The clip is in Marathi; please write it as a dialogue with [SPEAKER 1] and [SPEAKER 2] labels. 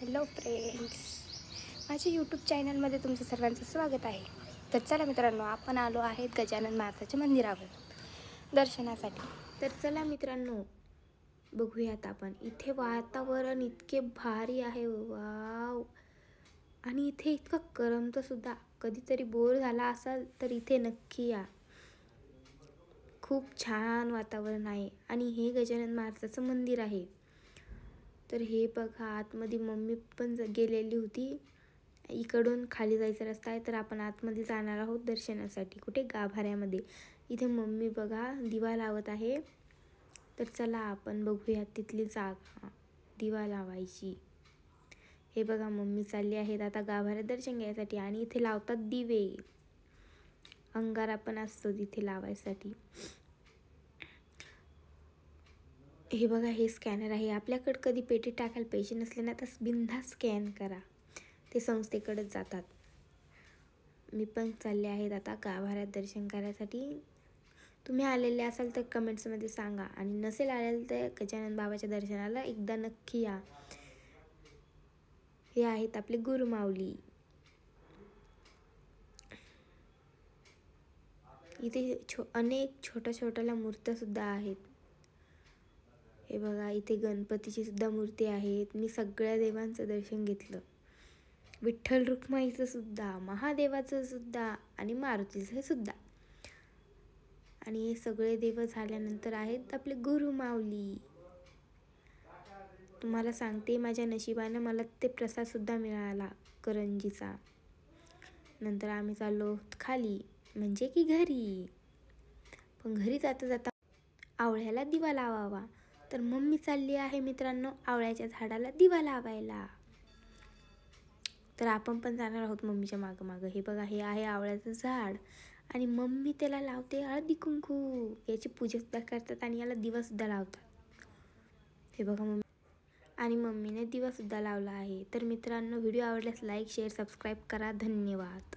[SPEAKER 1] हॅलो फ्रेंड्स, माझ्या यूट्यूब चॅनलमध्ये तुमचं सर्वांचं स्वागत आहे. तर चला मित्रांनो, आपण आलो आहेत गजानन महाराजाच्या मंदिरावर दर्शनासाठी. तर चला मित्रांनो, बघूयात आपण. इथे वातावरण इतके भारी आहे, वाव. आणि इथे इतकं करमतं सुद्धा. कधीतरी बोर झाला असाल तर इथे नक्की या. खूप छान वातावरण आहे. आणि हे गजानन महाराजाचं मंदिर आहे. तर हे बघा, आतमध्ये मम्मी पण गेलेली होती. इकडून खाली जायचा रस्ता आहे, तर आपण आतमध्ये जाणार आहोत दर्शनासाठी. कुठे? गाभाऱ्यामध्ये. इथे मम्मी बघा दिवा लावत आहे. तर चला आपण बघूया तिथली जागा दिवा लावायची. हे बघा, मम्मी चालली आहेत आता गाभाऱ्यात दर्शन घ्यायसाठी. आणि इथे लावतात दिवे. अंगारा पण असतो तिथे लावायसाठी. हे बघा, हे स्कॅनर आहे. आपल्याकडे कधी पेटी टाकायला पैसे नसले ना, तर बिनधास्त स्कॅन करा. ते संस्थेकडेच जातात. मी पण चालले आहेत आता गाभाऱ्यात दर्शन करायसाठी. तुम्ही आलेले असाल तर कमेंट्समध्ये सांगा. आणि नसेल आलेलं तर गजानन बाबाच्या दर्शनाला एकदा नक्की या. हे आहेत आपले गुरुमाऊली. इथे अनेक छोट्या छोट्याला मूर्त्या सुद्धा आहेत. हे बघा, इथे गणपतीची सुद्धा मूर्ती आहेत. मी सगळ्या देवांचं दर्शन घेतलं. विठ्ठल रुक्माईचं सुद्धा, महादेवाचं सुद्धा आणि मारुतीचं सुद्धा. आणि हे सगळे देव झाल्यानंतर आहेत आपले गुरुमाऊली. तुम्हाला सांगते, माझ्या नशिबानं मला ते प्रसाद सुद्धा मिळाला करंजीचा. नंतर आम्ही चाललो खाली, म्हणजे की घरी. पण घरी जाता जाता आवळ्याला दिवा लावावा. तर मम्मी चालली आहे मित्रांनो आवळ्याच्या झाडाला दिवा लावायला. तर आपण पण जाणार आहोत मम्मीच्या मागं मागं. हे बघा, हे आहे आवळ्याचं झाड. आणि मम्मी त्याला लावते हळदी कुंकू. याची पूजा सुद्धा करतात आणि याला दिवा सुद्धा लावतात. हे बघा, मम्मीने दिवा सुद्धा लावला आहे. तर मित्रांनो, व्हिडिओ आवडल्यास लाईक, शेअर, सबस्क्राईब करा. धन्यवाद.